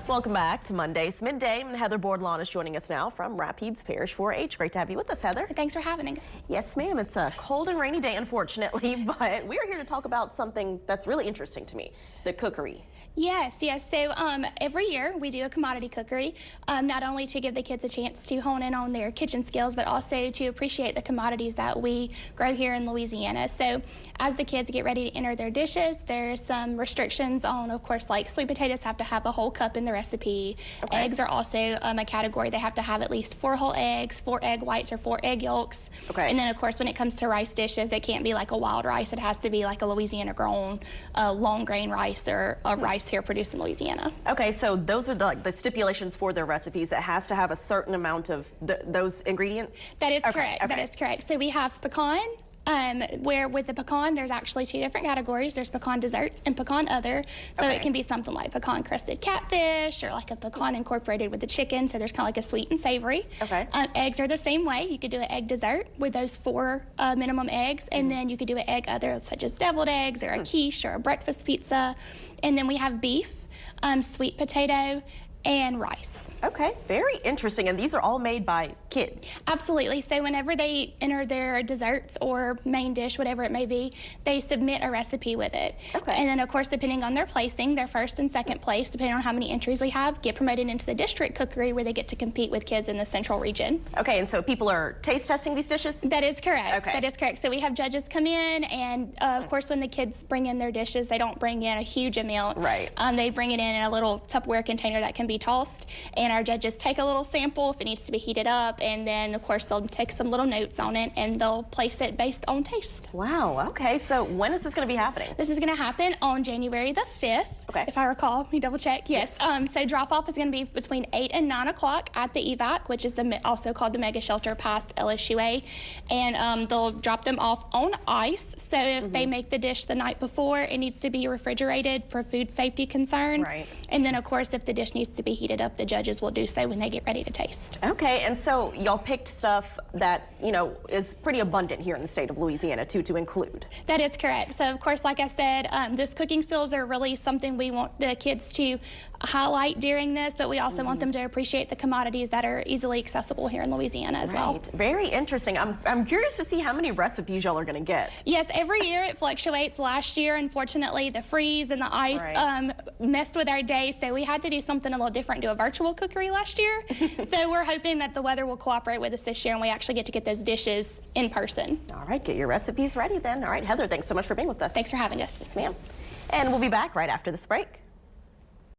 Welcome back to Monday's Midday, and Heather Bordelon is joining us now from Rapides Parish 4-H. Great to have you with us, Heather. Thanks for having us. Yes, ma'am. It's a cold and rainy day, unfortunately, but we are here to talk about something that's really interesting to me, the cookery. Yes. So every year we do a commodity cookery, not only to give the kids a chance to hone in on their kitchen skills, but also to appreciate the commodities that we grow here in Louisiana. So as the kids get ready to enter their dishes, there's some restrictions on, of course, like sweet potatoes have to have a whole cup in the recipe. Okay. Eggs are also a category. They have to have at least 4 whole eggs, 4 egg whites, or 4 egg yolks. Okay. And then, of course, when it comes to rice dishes, it can't be like a wild rice. It has to be like a Louisiana-grown long grain rice or a rice here produced in Louisiana. Okay, so those are the stipulations for their recipes. It has to have a certain amount of those ingredients? That is correct. Okay. That is correct. So we have pecan, where with the pecan, there's actually 2 different categories. There's pecan desserts and pecan other. So it can be something like pecan crusted catfish or like a pecan incorporated with the chicken. So there's kind of like a sweet and savory. Okay. Eggs are the same way. You could do an egg dessert with those 4 minimum eggs, and then you could do an egg other, such as deviled eggs or a quiche or a breakfast pizza. And then we have beef, sweet potato, and rice. Okay, very interesting. And these are all made by kids? Absolutely. So whenever they enter their desserts or main dish, whatever it may be, they submit a recipe with it. Okay. And then, of course, depending on their placing, their first and second place, depending on how many entries we have, get promoted into the district cookery where they get to compete with kids in the central region. Okay, and so people are taste testing these dishes? That is correct. Okay. That is correct. So we have judges come in, and of course, when the kids bring in their dishes, they don't bring in a huge amount. Right. They bring it in a little Tupperware container that can be tossed, and our judges take a little sample if it needs to be heated up, and then of course they'll take some little notes on it and they'll place it based on taste. Wow. Okay, so when is this going to be happening? This is going to happen on January the 5th. Okay. If I recall, let me double check. Yes. So drop off is going to be between 8 and 9 o'clock at the EVAC, which is also called the Mega Shelter past LSUA, and they'll drop them off on ice. So if they make the dish the night before, it needs to be refrigerated for food safety concerns. Right. And then of course if the dish needs to be heated up, the judges will do so when they get ready to taste. Okay, and so y'all picked stuff that, you know, is pretty abundant here in the state of Louisiana to include. That is correct. So of course, like I said, those cooking skills are really something we want the kids to highlight during this, but we also want them to appreciate the commodities that are easily accessible here in Louisiana as well. Very interesting. I'm curious to see how many recipes y'all are going to get. Yes, every year it fluctuates. Last year, unfortunately, the freeze and the ice messed with our day, so we had to do something a little different, do a virtual cookery last year. So we're hoping that the weather will cooperate with us this year and we actually get to get those dishes in person. All right, get your recipes ready then. All right, Heather, thanks so much for being with us. Thanks for having us. Yes, ma'am. And we'll be back right after this break.